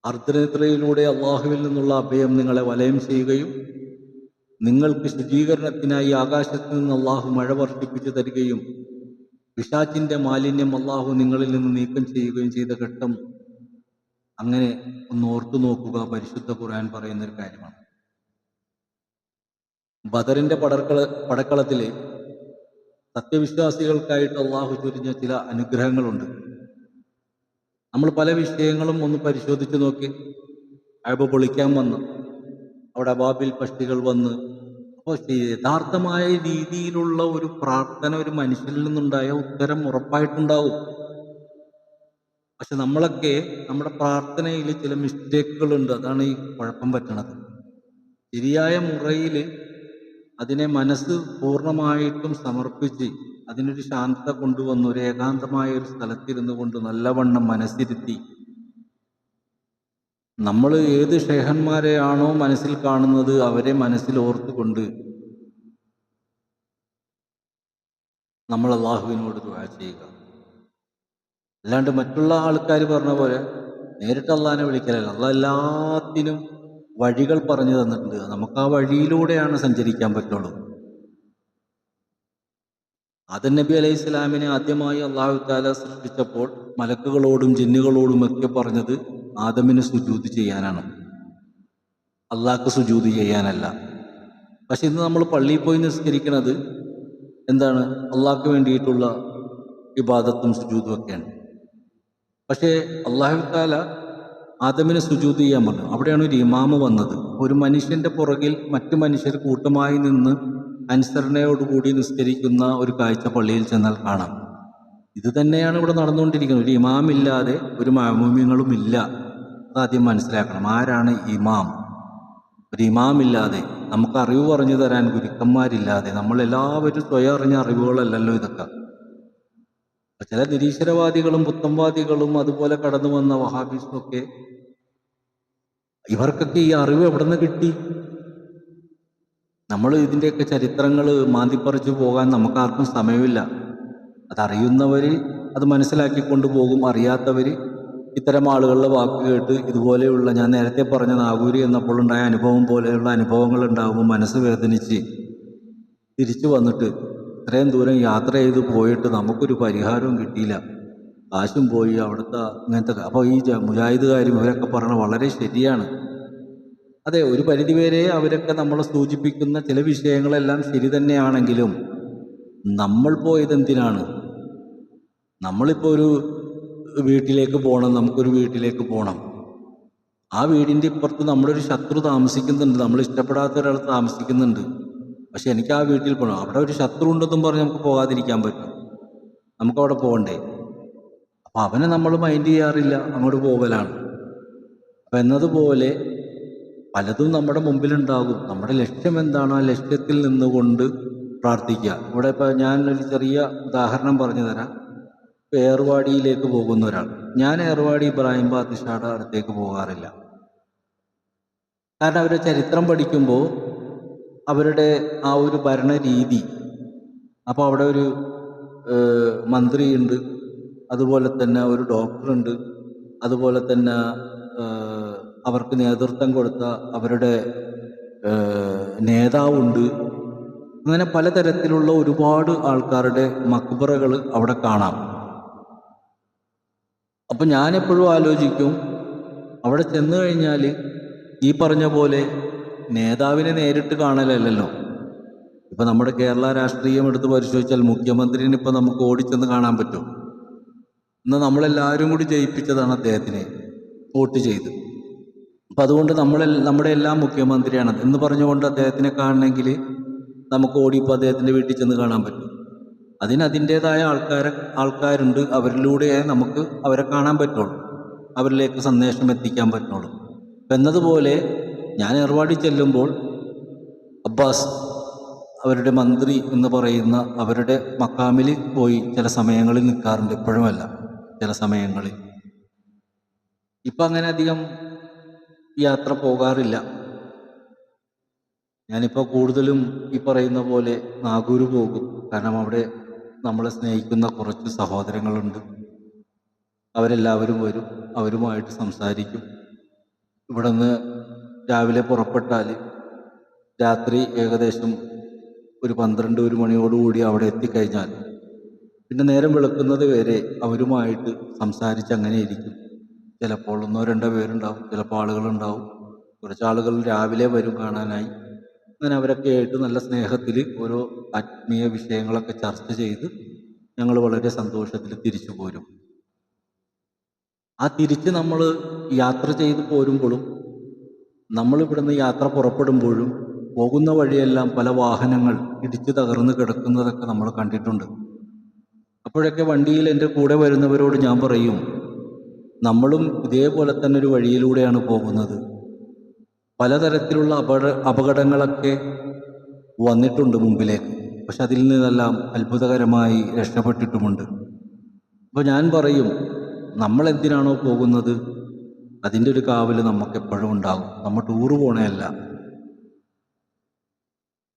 അർദ്ധനിദ്രയിലൂടെ അള്ളാഹുവിൽ നിന്നുള്ള അഭയം നിങ്ങളെ വലയം ചെയ്യുകയും നിങ്ങൾക്ക് ശുചീകരണത്തിനായി ആകാശത്ത് നിന്ന് അള്ളാഹു മഴ വർഷിപ്പിച്ചു തരികയും പിശാചിൻ്റെ മാലിന്യം അള്ളാഹു നിങ്ങളിൽ നിന്ന് നീക്കം ചെയ്യുകയും ചെയ്ത ഘട്ടം അങ്ങനെ ഒന്ന് ഓർത്തു നോക്കുക. പരിശുദ്ധ ഖുർആൻ പറയുന്നൊരു കാര്യമാണ്. ബദറിൻ്റെ പടക്കളത്തിൽ സത്യവിശ്വാസികൾക്കായിട്ട് അള്ളാഹു ചൊരിഞ്ഞ ചില അനുഗ്രഹങ്ങളുണ്ട്. നമ്മൾ പല വിഷയങ്ങളും ഒന്ന് പരിശോധിച്ച് നോക്കി. കഅബ പൊളിക്കാൻ വന്ന് അവിടെ അബാബിൽ പക്ഷികൾ വന്ന്, അപ്പോൾ യഥാർത്ഥമായ രീതിയിലുള്ള ഒരു പ്രാർത്ഥന ഒരു മനുഷ്യനിൽ നിന്നുണ്ടായ ഉത്തരം ഉറപ്പായിട്ടുണ്ടാവും. പക്ഷെ നമ്മളൊക്കെ നമ്മുടെ പ്രാർത്ഥനയിൽ ചില മിസ്റ്റേക്കുകളുണ്ട്. അതാണ് ഈ കുഴപ്പം പറ്റണത്. ശരിയായ മുറയിൽ അതിനെ മനസ്സ് പൂർണ്ണമായിട്ടും സമർപ്പിച്ച് അതിനൊരു ശാന്തത കൊണ്ടുവന്ന് ഒരു ഏകാന്തമായ ഒരു സ്ഥലത്തിരുന്നു കൊണ്ട് നല്ലവണ്ണം മനസ്സിരുത്തി നമ്മൾ ഏത് ഷേഖന്മാരെയാണോ മനസ്സിൽ കാണുന്നത് അവരെ മനസ്സിൽ ഓർത്തുകൊണ്ട് നമ്മൾ അള്ളാഹുവിനോട് ദുആ ചെയ്യുക. അല്ലാണ്ട് മറ്റുള്ള ആൾക്കാർ പറഞ്ഞ പോലെ നേരിട്ട് അള്ളാഹിനെ വിളിക്കലല്ല. അള്ളാഹ് എല്ലാത്തിനും വഴികൾ പറഞ്ഞു തന്നിട്ടുണ്ട്. നമുക്ക് ആ വഴിയിലൂടെയാണ് സഞ്ചരിക്കാൻ പറ്റുള്ളൂ. ആദം നബി അലൈഹി സ്വലാമിനെ ആദ്യമായി അള്ളാഹു തആല സൃഷ്ടിച്ചപ്പോൾ മലക്കുകളോടും ജിന്നുകളോടും ഒക്കെ പറഞ്ഞത് ആദമിന് സുജൂദ് ചെയ്യാനാണ്, അള്ളാഹ്ക്ക് സുജൂദ് ചെയ്യാനല്ല. പക്ഷെ ഇന്ന് നമ്മൾ പള്ളിയിൽ പോയി നിസ്കരിക്കുന്നത് എന്താണ്? അള്ളാഹ്ക്ക് വേണ്ടിയിട്ടുള്ള ഇബാദത്തും സുജൂദും ഒക്കെയാണ്. പക്ഷേ അള്ളാഹു തആല ആദമിന് സുജൂദ് ചെയ്യാൻ പറഞ്ഞു. അവിടെയാണ് ഒരു ഇമാമ് വന്നത്. ഒരു മനുഷ്യന്റെ പുറകിൽ മറ്റു മനുഷ്യർ കൂട്ടമായി നിന്ന് അനുസരണയോടുകൂടി നിസ്കരിക്കുന്ന ഒരു കാഴ്ച പള്ളിയിൽ ചെന്നാൽ കാണാം. ഇത് തന്നെയാണ് ഇവിടെ നടന്നുകൊണ്ടിരിക്കുന്നത്. ഒരു ഇമാമില്ലാതെ ഒരു മഅ്മൂമിങ്ങളും ഇല്ല. അതാദ്യം മനസ്സിലാക്കണം. ആരാണ് ഇമാം? ഒരു ഇമാമില്ലാതെ, നമുക്ക് അറിവ് പറഞ്ഞു തരാൻ ഗുരുക്കന്മാരില്ലാതെ, നമ്മളെല്ലാവരും സ്വയം അറിഞ്ഞ അറിവുകളല്ലല്ലോ ഇതൊക്കെ. ചില നിരീശ്വരവാദികളും പുത്തംവാദികളും അതുപോലെ കടന്നു വന്ന വഹാബിസും ഒക്കെ, ഇവർക്കൊക്കെ ഈ അറിവ് എവിടെ നിന്ന് കിട്ടി? നമ്മൾ ഇതിൻ്റെയൊക്കെ ചരിത്രങ്ങൾ മാന്തിപ്പറിച്ചു പോകാൻ നമുക്കാർക്കും സമയമില്ല. അതറിയുന്നവർ അത് മനസ്സിലാക്കിക്കൊണ്ട് പോകും. അറിയാത്തവർ ഇത്തരം ആളുകളുടെ വാക്ക് കേട്ട് ഇതുപോലെയുള്ള, ഞാൻ നേരത്തെ പറഞ്ഞ നാഗൂരി എന്നപ്പോൾ ഉണ്ടായ അനുഭവം പോലെയുള്ള അനുഭവങ്ങൾ ഉണ്ടാകുമ്പോൾ മനസ്സ് വേദനിച്ച് തിരിച്ചു വന്നിട്ട് ഇത്രയും ദൂരം യാത്ര ചെയ്ത് പോയിട്ട് നമുക്കൊരു പരിഹാരവും കിട്ടിയില്ല, കാശും പോയി അവിടുത്തെ ഇങ്ങനത്തെ. അപ്പോൾ ഈ മുജാഹിദുകാരും ഇവരൊക്കെ പറഞ്ഞ വളരെ ശരിയാണ്. അതെ, ഒരു പരിധിവരെ അവരൊക്കെ നമ്മളെ സൂചിപ്പിക്കുന്ന ചില വിഷയങ്ങളെല്ലാം ശരി തന്നെയാണെങ്കിലും നമ്മൾ പോയതെന്തിനാണ്? നമ്മളിപ്പോൾ ഒരു വീട്ടിലേക്ക് പോകണം, നമുക്കൊരു വീട്ടിലേക്ക് പോകണം. ആ വീടിൻ്റെ ഇപ്പുറത്ത് നമ്മളൊരു ശത്രു താമസിക്കുന്നുണ്ട്, നമ്മൾ ഇഷ്ടപ്പെടാത്ത ഒരാൾ താമസിക്കുന്നുണ്ട്. പക്ഷെ എനിക്ക് ആ വീട്ടിൽ പോകണം. അവിടെ ഒരു ശത്രു ഉണ്ടെന്നും പറഞ്ഞ് നമുക്ക് പോകാതിരിക്കാൻ പറ്റും? നമുക്കവിടെ പോകണ്ടേ? അപ്പം അവനെ നമ്മൾ മൈൻഡ് ചെയ്യാറില്ല, അങ്ങോട്ട് പോകലാണ്. അപ്പം എന്നതുപോലെ പലതും നമ്മുടെ മുമ്പിലുണ്ടാകും. നമ്മുടെ ലക്ഷ്യം എന്താണോ ആ ലക്ഷ്യത്തിൽ നിന്നുകൊണ്ട് പ്രാർത്ഥിക്കുക. ഇവിടെ ഇപ്പോൾ ഞാനൊരു ചെറിയ ഉദാഹരണം പറഞ്ഞു തരാം. ഏർവാടിയിലേക്ക് പോകുന്ന ഒരാൾ, ഞാൻ ഏർവാടി ഇബ്രാഹിം ബാദുഷായുടെ അടുത്തേക്ക് പോകാറില്ല. കാരണം അവരുടെ ചരിത്രം പഠിക്കുമ്പോൾ അവരുടെ ആ ഒരു ഭരണരീതി, അപ്പോൾ അവിടെ ഒരു മന്ത്രിയുണ്ട്, അതുപോലെ തന്നെ ഒരു ഡോക്ടറുണ്ട്, അതുപോലെ തന്നെ അവർക്ക് നേതൃത്വം കൊടുത്ത അവരുടെ നേതാവുണ്ട്. അങ്ങനെ പലതരത്തിലുള്ള ഒരുപാട് ആൾക്കാരുടെ മക്ബറകൾ അവിടെ കാണാം. അപ്പം ഞാനെപ്പോഴും ആലോചിക്കും, അവിടെ ചെന്ന് കഴിഞ്ഞാൽ ഈ പറഞ്ഞ പോലെ നേതാവിനെ നേരിട്ട് കാണലല്ലോ. ഇപ്പം നമ്മുടെ കേരള രാഷ്ട്രീയം എടുത്ത് പരിശോധിച്ചാൽ മുഖ്യമന്ത്രിനെ ഇപ്പം നമുക്ക് ഓടിച്ചെന്ന് കാണാൻ പറ്റും. എന്നാൽ നമ്മളെല്ലാവരും കൂടി ജയിപ്പിച്ചതാണ് അദ്ദേഹത്തിനെ വോട്ട് ചെയ്ത്. അപ്പം അതുകൊണ്ട് നമ്മുടെ എല്ലാം മുഖ്യമന്ത്രിയാണ് എന്ന് പറഞ്ഞുകൊണ്ട് അദ്ദേഹത്തിനെ കാണണമെങ്കിൽ നമുക്ക് ഓടിപ്പോൾ അദ്ദേഹത്തിൻ്റെ വീട്ടിൽ ചെന്ന് കാണാൻ പറ്റും. അതിൻ്റേതായ ആൾക്കാരുണ്ട്, അവരിലൂടെ നമുക്ക് അവരെ കാണാൻ പറ്റുള്ളൂ, അവരിലേക്ക് സന്ദേശം എത്തിക്കാൻ പറ്റുള്ളൂ. എന്നതുപോലെ ഞാൻ ഏർവാടി ചെല്ലുമ്പോൾ അബ്ബാസ് അവരുടെ മന്ത്രി എന്ന് പറയുന്ന അവരുടെ മക്കാമിൽ പോയി ചില സമയങ്ങളിൽ നിൽക്കാറുണ്ട്. എപ്പോഴുമല്ല, ചില സമയങ്ങളിൽ. ഇപ്പം അങ്ങനെ അധികം യാത്ര പോകാറില്ല. ഞാനിപ്പോൾ കൂടുതലും ഈ പറയുന്ന പോലെ നാഗൂർ പോകും. കാരണം അവിടെ നമ്മളെ സ്നേഹിക്കുന്ന കുറച്ച് സഹോദരങ്ങളുണ്ട്. അവരെല്ലാവരും വരും, അവരുമായിട്ട് സംസാരിക്കും. ഇവിടെ നിന്ന് രാവിലെ പുറപ്പെട്ടാൽ രാത്രി ഏകദേശം ഒരു 12-1 മണിയോടുകൂടി അവിടെ എത്തിക്കഴിഞ്ഞാൽ പിന്നെ നേരം വെളുക്കുന്നത് വരെ അവരുമായിട്ട് സംസാരിച്ച് അങ്ങനെ ഇരിക്കും. ചിലപ്പോൾ 1-2 പേരുണ്ടാവും, ചിലപ്പോൾ ആളുകളുണ്ടാവും. കുറച്ച് ആളുകൾ രാവിലെ വരും കാണാനായി. അങ്ങനെ അവരൊക്കെ ആയിട്ട് നല്ല സ്നേഹത്തിൽ ഓരോ ആത്മീയ വിഷയങ്ങളൊക്കെ ചർച്ച ചെയ്ത് ഞങ്ങൾ വളരെ സന്തോഷത്തിൽ തിരിച്ചു പോരും. ആ തിരിച്ച് നമ്മൾ യാത്ര ചെയ്ത് പോരുമ്പോഴും നമ്മളിവിടുന്ന് യാത്ര പുറപ്പെടുമ്പോഴും പോകുന്ന വഴിയെല്ലാം പല വാഹനങ്ങൾ ഇടിച്ചു തകർന്ന് കിടക്കുന്നതൊക്കെ നമ്മൾ കണ്ടിട്ടുണ്ട്. അപ്പോഴൊക്കെ വണ്ടിയിൽ എൻ്റെ കൂടെ വരുന്നവരോട് ഞാൻ പറയും, നമ്മളും ഇതേപോലെ തന്നെ ഒരു വഴിയിലൂടെയാണ് പോകുന്നത്. പലതരത്തിലുള്ള അപകടങ്ങളൊക്കെ വന്നിട്ടുണ്ട് മുമ്പിലേക്ക്. പക്ഷെ അതിൽ നിന്നെല്ലാം അത്ഭുതകരമായി രക്ഷപ്പെട്ടിട്ടുമുണ്ട്. അപ്പോൾ ഞാൻ പറയും, നമ്മളെന്തിനാണോ പോകുന്നത് അതിൻ്റെ ഒരു കാവൽ നമുക്കെപ്പോഴും ഉണ്ടാകും. നമ്മൾ ടൂറ് പോകണയല്ല,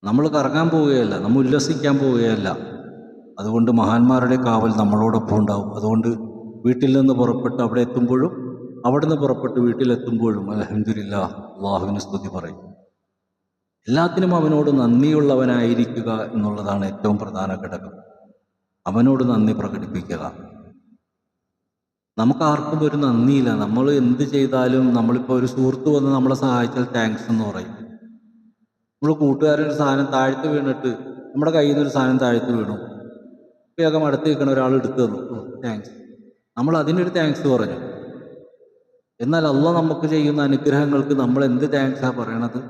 നമ്മൾ കറങ്ങാൻ പോവുകയല്ല, നമ്മൾ ഉല്ലസിക്കാൻ പോവുകയല്ല. അതുകൊണ്ട് മഹാന്മാരുടെ കാവൽ നമ്മളോടൊപ്പം ഉണ്ടാവും. അതുകൊണ്ട് വീട്ടിൽ നിന്ന് പുറപ്പെട്ട് അവിടെ എത്തുമ്പോഴും അവിടെ നിന്ന് പുറപ്പെട്ട് വീട്ടിലെത്തുമ്പോഴും അൽഹംദുലില്ലാഹ്, അള്ളാഹുവിന് സ്തുതി പറയും. എല്ലാത്തിനും അവനോട് നന്ദിയുള്ളവനായിരിക്കുക എന്നുള്ളതാണ് ഏറ്റവും പ്രധാന ഘടകം. അവനോട് നന്ദി പ്രകടിപ്പിക്കുക. നമുക്കാർക്കും ഒരു നന്ദിയില്ല. നമ്മൾ എന്ത് ചെയ്താലും, നമ്മളിപ്പോൾ ഒരു സുഹൃത്ത് വന്ന് നമ്മളെ സഹായിച്ചാൽ താങ്ക്സ് എന്ന് പറയും. നമ്മൾ കൂട്ടുകാരൊരു സാധനം താഴ്ത്ത് വീണിട്ട് നമ്മുടെ കയ്യിൽ നിന്നൊരു സാധനം താഴ്ത്ത് വീണു, വേഗം അടുത്ത് നിൽക്കണ ഒരാൾ എടുത്തു തന്നു, താങ്ക്സ്, നമ്മൾ അതിനൊരു താങ്ക്സ് പറഞ്ഞു. എന്നാൽ അള്ളാഹ് നമുക്ക് ചെയ്യുന്ന അനുഗ്രഹങ്ങൾക്ക് നമ്മൾ എന്ത് താങ്ക്സാണ് പറയണത്?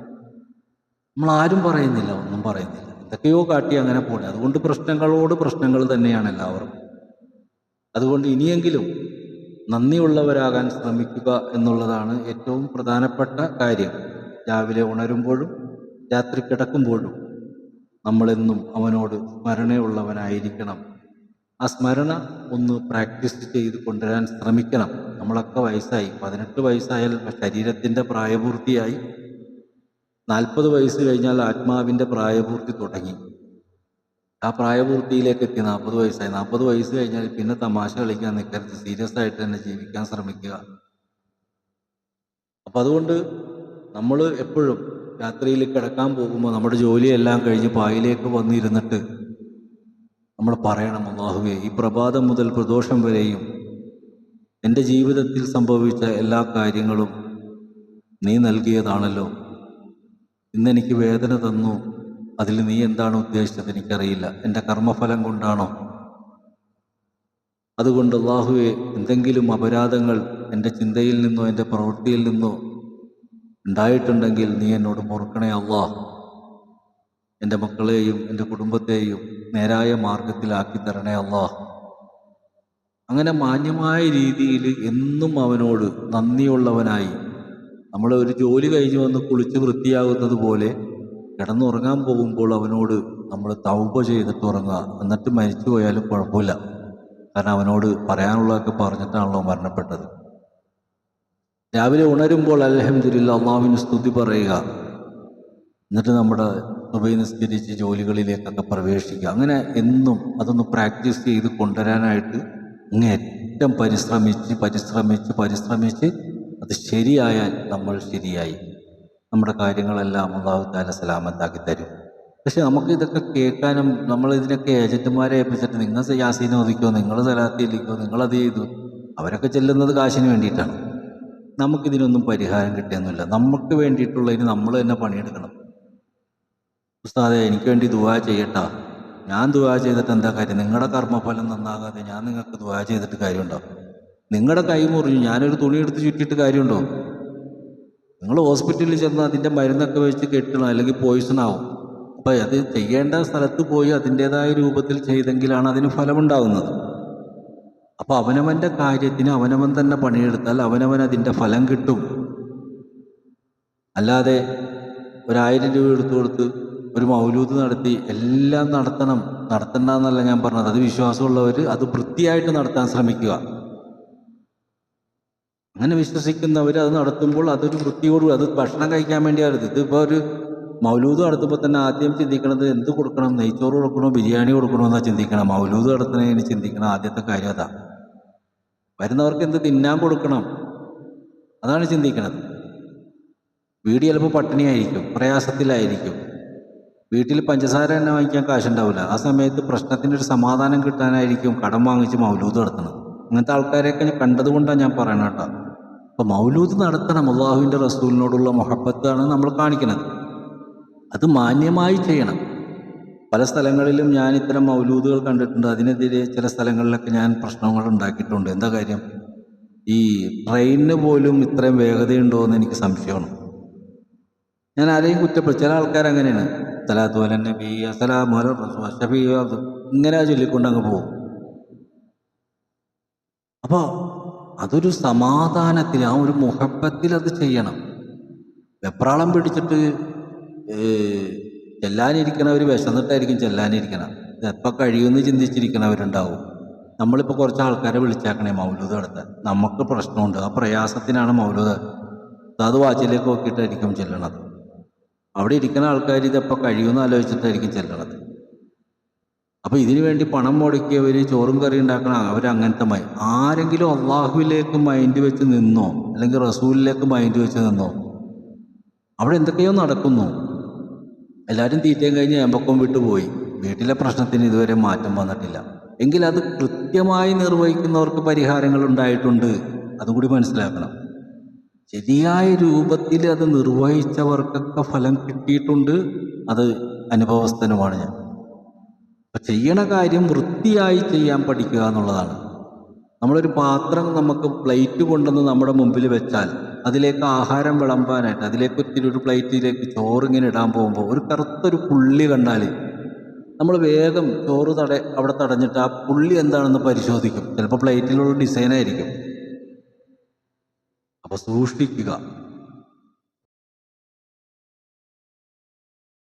നമ്മളാരും പറയുന്നില്ല, ഒന്നും പറയുന്നില്ല. എന്തൊക്കെയോ കാട്ടി അങ്ങനെ പോണേ. അതുകൊണ്ട് പ്രശ്നങ്ങളോട് പ്രശ്നങ്ങൾ തന്നെയാണ് എല്ലാവരും. അതുകൊണ്ട് ഇനിയെങ്കിലും നന്ദിയുള്ളവരാകാൻ ശ്രമിക്കുക എന്നുള്ളതാണ് ഏറ്റവും പ്രധാനപ്പെട്ട കാര്യം. രാവിലെ ഉണരുമ്പോഴും രാത്രി കിടക്കുമ്പോഴും നമ്മളെന്നും അവനോട് സ്മരണയുള്ളവനായിരിക്കണം. ആ സ്മരണ ഒന്ന് പ്രാക്ടീസ് ചെയ്ത് കൊണ്ടുവരാൻ ശ്രമിക്കണം. നമ്മളൊക്കെ വയസ്സായി, 18 വയസ്സായാൽ ശരീരത്തിൻ്റെ പ്രായപൂർത്തിയായി, 40 വയസ്സ് കഴിഞ്ഞാൽ ആത്മാവിൻ്റെ പ്രായപൂർത്തി തുടങ്ങി. ആ പ്രായപൂർത്തിയിലേക്ക് എത്തി 40 വയസ്സായി. 40 വയസ്സ് കഴിഞ്ഞാൽ പിന്നെ തമാശ കളിക്കാൻ നിൽക്കരുത്, സീരിയസ് ആയിട്ട് തന്നെ ജീവിക്കാൻ ശ്രമിക്കുക. അപ്പം അതുകൊണ്ട് നമ്മൾ എപ്പോഴും രാത്രിയിൽ കിടക്കാൻ പോകുമ്പോൾ നമ്മുടെ ജോലിയെല്ലാം കഴിഞ്ഞ് പായിലേക്ക് വന്നിരുന്നിട്ട് നമ്മൾ പറയണം, അല്ലാഹുവേ, ഈ പ്രഭാതം മുതൽ പ്രദോഷം വരെയും എൻ്റെ ജീവിതത്തിൽ സംഭവിച്ച എല്ലാ കാര്യങ്ങളും നീ നൽകിയതാണല്ലോ. ഇന്നെനിക്ക് വേദന തന്നു, അതിൽ നീ എന്താണ് ഉദ്ദേശിച്ചത് എനിക്കറിയില്ല. എൻ്റെ കർമ്മഫലം കൊണ്ടാണോ? അതുകൊണ്ട് അല്ലാഹുവേ, എന്തെങ്കിലും അപരാധങ്ങൾ എൻ്റെ ചിന്തയിൽ നിന്നോ എൻ്റെ പ്രവൃത്തിയിൽ നിന്നോ ഉണ്ടായിട്ടുണ്ടെങ്കിൽ നീ എന്നോട് പൊറുക്കണേ അല്ലാഹ്. എൻ്റെ മക്കളെയും എൻ്റെ കുടുംബത്തെയും നേരായ മാർഗത്തിലാക്കി തരണേ അല്ലാഹ്. അങ്ങനെ മാന്യമായ രീതിയിൽ എന്നും അവനോട് നന്ദിയുള്ളവനായി, നമ്മൾ ഒരു ജോലി കഴിഞ്ഞ് വന്ന് കുളിച്ച് വൃത്തിയാകുന്നത് പോലെ കിടന്നുറങ്ങാൻ പോകുമ്പോൾ അവനോട് നമ്മൾ തൗബ ചെയ്തിട്ട് ഉറങ്ങുക. എന്നിട്ട് മരിച്ചു പോയാലും കുഴപ്പമില്ല, കാരണം അവനോട് പറയാനുള്ളതൊക്കെ പറഞ്ഞിട്ടാണല്ലോ മരണപ്പെട്ടത്. രാവിലെ ഉണരുമ്പോൾ അൽഹംദുലില്ലാഹ്, അല്ലാഹുവിന് സ്തുതി പറയുക. എന്നിട്ട് നമ്മുടെ സുബഹി നിസ്കരിച്ച് ജോലികളിലേക്കൊക്കെ പ്രവേശിക്കുക. അങ്ങനെ എന്നും അതൊന്ന് പ്രാക്ടീസ് ചെയ്ത് കൊണ്ടുവരാനായിട്ട് അങ്ങേയറ്റം പരിശ്രമിച്ച് അത് ശരിയായാൽ നമ്മൾ ശരിയായി. നമ്മുടെ കാര്യങ്ങളെല്ലാം അല്ലാഹു തആല സലാമത്താക്കി തരും. പക്ഷെ നമുക്ക് ഇതൊക്കെ കേൾക്കാനും, നമ്മൾ ഇതിനൊക്കെ ഏജന്റുമാരെ ഏൽപ്പിച്ചിട്ട് നിങ്ങൾ യാസീൻ ഓദിക്കോ, നിങ്ങൾ സലാത്തിലിക്കോ, നിങ്ങളത് ചെയ്തു, അവരൊക്കെ ചെല്ലുന്നത് കാശിന് വേണ്ടിയിട്ടാണ്. നമുക്കിതിനൊന്നും പരിഹാരം കിട്ടിയൊന്നുമില്ല. നമുക്ക് വേണ്ടിയിട്ടുള്ളതിന് നമ്മൾ തന്നെ പണിയെടുക്കണം. ഉസ്താദെ, എനിക്ക് വേണ്ടി ദുആ ചെയ്യട്ടാ. ഞാൻ ദുആ ചെയ്തിട്ട് എന്താ കാര്യം? നിങ്ങളുടെ കർമ്മഫലം നന്നാകാതെ ഞാൻ നിങ്ങൾക്ക് ദുആ ചെയ്തിട്ട് കാര്യമുണ്ടോ? നിങ്ങളുടെ കൈ മുറിഞ്ഞു, ഞാനൊരു തുണി എടുത്ത് ചുറ്റിയിട്ട് കാര്യമുണ്ടോ? നിങ്ങൾ ഹോസ്പിറ്റലിൽ ചെന്ന് അതിൻ്റെ മരുന്നൊക്കെ വെച്ച് കെട്ടണം, അല്ലെങ്കിൽ പോയിസൺ ആവും. അപ്പം അത് ചെയ്യേണ്ട സ്ഥലത്ത് പോയി അതിൻ്റേതായ രൂപത്തിൽ ചെയ്തെങ്കിലാണ് അതിന് ഫലമുണ്ടാകുന്നത്. അപ്പോൾ അവനവൻ്റെ കാര്യത്തിന് അവനവൻ തന്നെ പണിയെടുത്താൽ അവനവൻ അതിൻ്റെ ഫലം കിട്ടും. അല്ലാതെ 1000 രൂപ എടുത്തു കൊടുത്ത് ഒരു മൗലൂദ് നടത്തി എല്ലാം നടത്തണ്ടെന്നല്ല ഞാൻ പറഞ്ഞത്. അത് വിശ്വാസമുള്ളവർ അത് വൃത്തിയായിട്ട് നടത്താൻ ശ്രമിക്കുക. അങ്ങനെ വിശ്വസിക്കുന്നവർ അത് നടത്തുമ്പോൾ അതൊരു വൃത്തിയോട്, അത് ഭക്ഷണം കഴിക്കാൻ വേണ്ടിയായിരുന്നു. ഇതിപ്പോൾ ഒരു മൗലൂദ് നടത്തുമ്പോൾ തന്നെ ആദ്യം ചിന്തിക്കണത് എന്ത് കൊടുക്കണം, നെയ്ച്ചോറ് കൊടുക്കണോ ബിരിയാണി കൊടുക്കണോ എന്നാണ് ചിന്തിക്കണം. മൗലൂദ് നടത്തുന്നതിന് ചിന്തിക്കണം ആദ്യത്തെ കാര്യം അതാ. വരുന്നവർക്ക് എന്ത് തിന്നാൻ കൊടുക്കണം, അതാണ് ചിന്തിക്കണത്. വീട് ചിലപ്പോൾ പട്ടിണിയായിരിക്കും, പ്രയാസത്തിലായിരിക്കും, വീട്ടിൽ പഞ്ചസാര തന്നെ വാങ്ങിക്കാൻ കാശുണ്ടാവില്ല. ആ സമയത്ത് പ്രശ്നത്തിനൊരു സമാധാനം കിട്ടാനായിരിക്കും കടം വാങ്ങിച്ച് മൗലൂദ് നടത്തണം. അങ്ങനത്തെ ആൾക്കാരെയൊക്കെ ഞാൻ കണ്ടതുകൊണ്ടാണ് ഞാൻ പറയണത് കേട്ടോ. അപ്പോൾ മൗലൂദ് നടത്തണം, അള്ളാഹുവിൻ്റെ റസൂലിനോടുള്ള മുഹബ്ബത്താണ് നമ്മൾ കാണിക്കുന്നത്. അത് മാന്യമായി ചെയ്യണം. പല സ്ഥലങ്ങളിലും ഞാൻ ഇത്തരം മൗലൂദുകൾ കണ്ടിട്ടുണ്ട്. അതിനെതിരെ ചില സ്ഥലങ്ങളിലൊക്കെ ഞാൻ പ്രശ്നങ്ങൾ ഉണ്ടാക്കിയിട്ടുണ്ട്. എന്താ കാര്യം? ഈ ട്രെയിനിന് പോലും ഇത്രയും വേഗതയുണ്ടോ എന്ന് എനിക്ക് സംശയമാണ്. ഞാൻ ആരെയും ചില ആൾക്കാർ അങ്ങനെയാണ്, സലാത്തു അല നബി അസ്സലാമു അലാ റസൂൽ ഷഫീഉ ഇങ്ങനെ ചൊല്ലിക്കൊണ്ട് അങ്ങ് പോകും. അപ്പോൾ അതൊരു സമാധാനത്തിൽ, ആ ഒരു മുഹബ്ബത്തിൽ അത് ചെയ്യണം. വെപ്രാളം പിടിച്ചിട്ട് ചെല്ലാനിരിക്കണവർ വിശന്നിട്ടായിരിക്കും ചെല്ലാനിരിക്കണം. ഇത് എപ്പോൾ കഴിയുമെന്ന് ചിന്തിച്ചിരിക്കണവരുണ്ടാവും. നമ്മളിപ്പോൾ കുറച്ച് ആൾക്കാരെ വിളിച്ചേക്കണേ മൗലൂദ് നടത്താൻ. നമുക്ക് പ്രശ്നമുണ്ട്, ആ പ്രയാസത്തിനാണ് മൗലൂദ് അത് വാച്ചിലേക്ക് നോക്കിയിട്ടായിരിക്കും ചെല്ലണത്. അവിടെ ഇരിക്കുന്ന ആൾക്കാർ ഇതെപ്പോൾ കഴിയുമെന്ന് ആലോചിച്ചിട്ടായിരിക്കും ചെല്ലണത്. അപ്പോൾ ഇതിനു വേണ്ടി പണം മുടക്കിയവർ ചോറും കറി ഉണ്ടാക്കണം. അവരങ്ങനത്തെ ആരെങ്കിലും അള്ളാഹുവിലേക്ക് മൈൻഡ് വെച്ച് നിന്നോ, അല്ലെങ്കിൽ റസൂലിലേക്ക് മൈൻഡ് വെച്ച് നിന്നോ? അവിടെ എന്തൊക്കെയോ നടക്കുന്നു. എല്ലാവരും തീറ്റയും കഴിഞ്ഞ് ഏമ്പക്കം വിട്ടുപോയി. വീട്ടിലെ പ്രശ്നത്തിന് ഇതുവരെ മാറ്റം വന്നിട്ടില്ല. എങ്കിൽ അത് കൃത്യമായി നിർവഹിക്കുന്നവർക്ക് പരിഹാരങ്ങൾ ഉണ്ടായിട്ടുണ്ട്. അതുകൂടി മനസ്സിലാക്കണം. ശരിയായ രൂപത്തിൽ അത് നിർവഹിച്ചവർക്കൊക്കെ ഫലം കിട്ടിയിട്ടുണ്ട്. അത് അനുഭവസ്ഥനുമാണ് ഞാൻ. അപ്പം ചെയ്യണ കാര്യം വൃത്തിയായി ചെയ്യാൻ പഠിക്കുക എന്നുള്ളതാണ്. നമ്മളൊരു പാത്രം നമുക്ക് പ്ലേറ്റ് കൊണ്ടുവന്ന് നമ്മുടെ മുമ്പിൽ വെച്ചാൽ അതിലേക്ക് ആഹാരം വിളമ്പാനായിട്ട് അതിലേക്ക് ഒത്തിരി ഒരു പ്ലേറ്റിലേക്ക് ചോറിങ്ങനെ ഇടാൻ പോകുമ്പോൾ ഒരു കറുത്തൊരു പുള്ളി കണ്ടാൽ നമ്മൾ വേഗം ചോറ് അവിടെ തടഞ്ഞിട്ട് ആ പുള്ളി എന്താണെന്ന് പരിശോധിക്കും. ചിലപ്പോൾ പ്ലേറ്റിലുള്ള ഡിസൈനായിരിക്കും. അപ്പോൾ സൂക്ഷിക്കുക.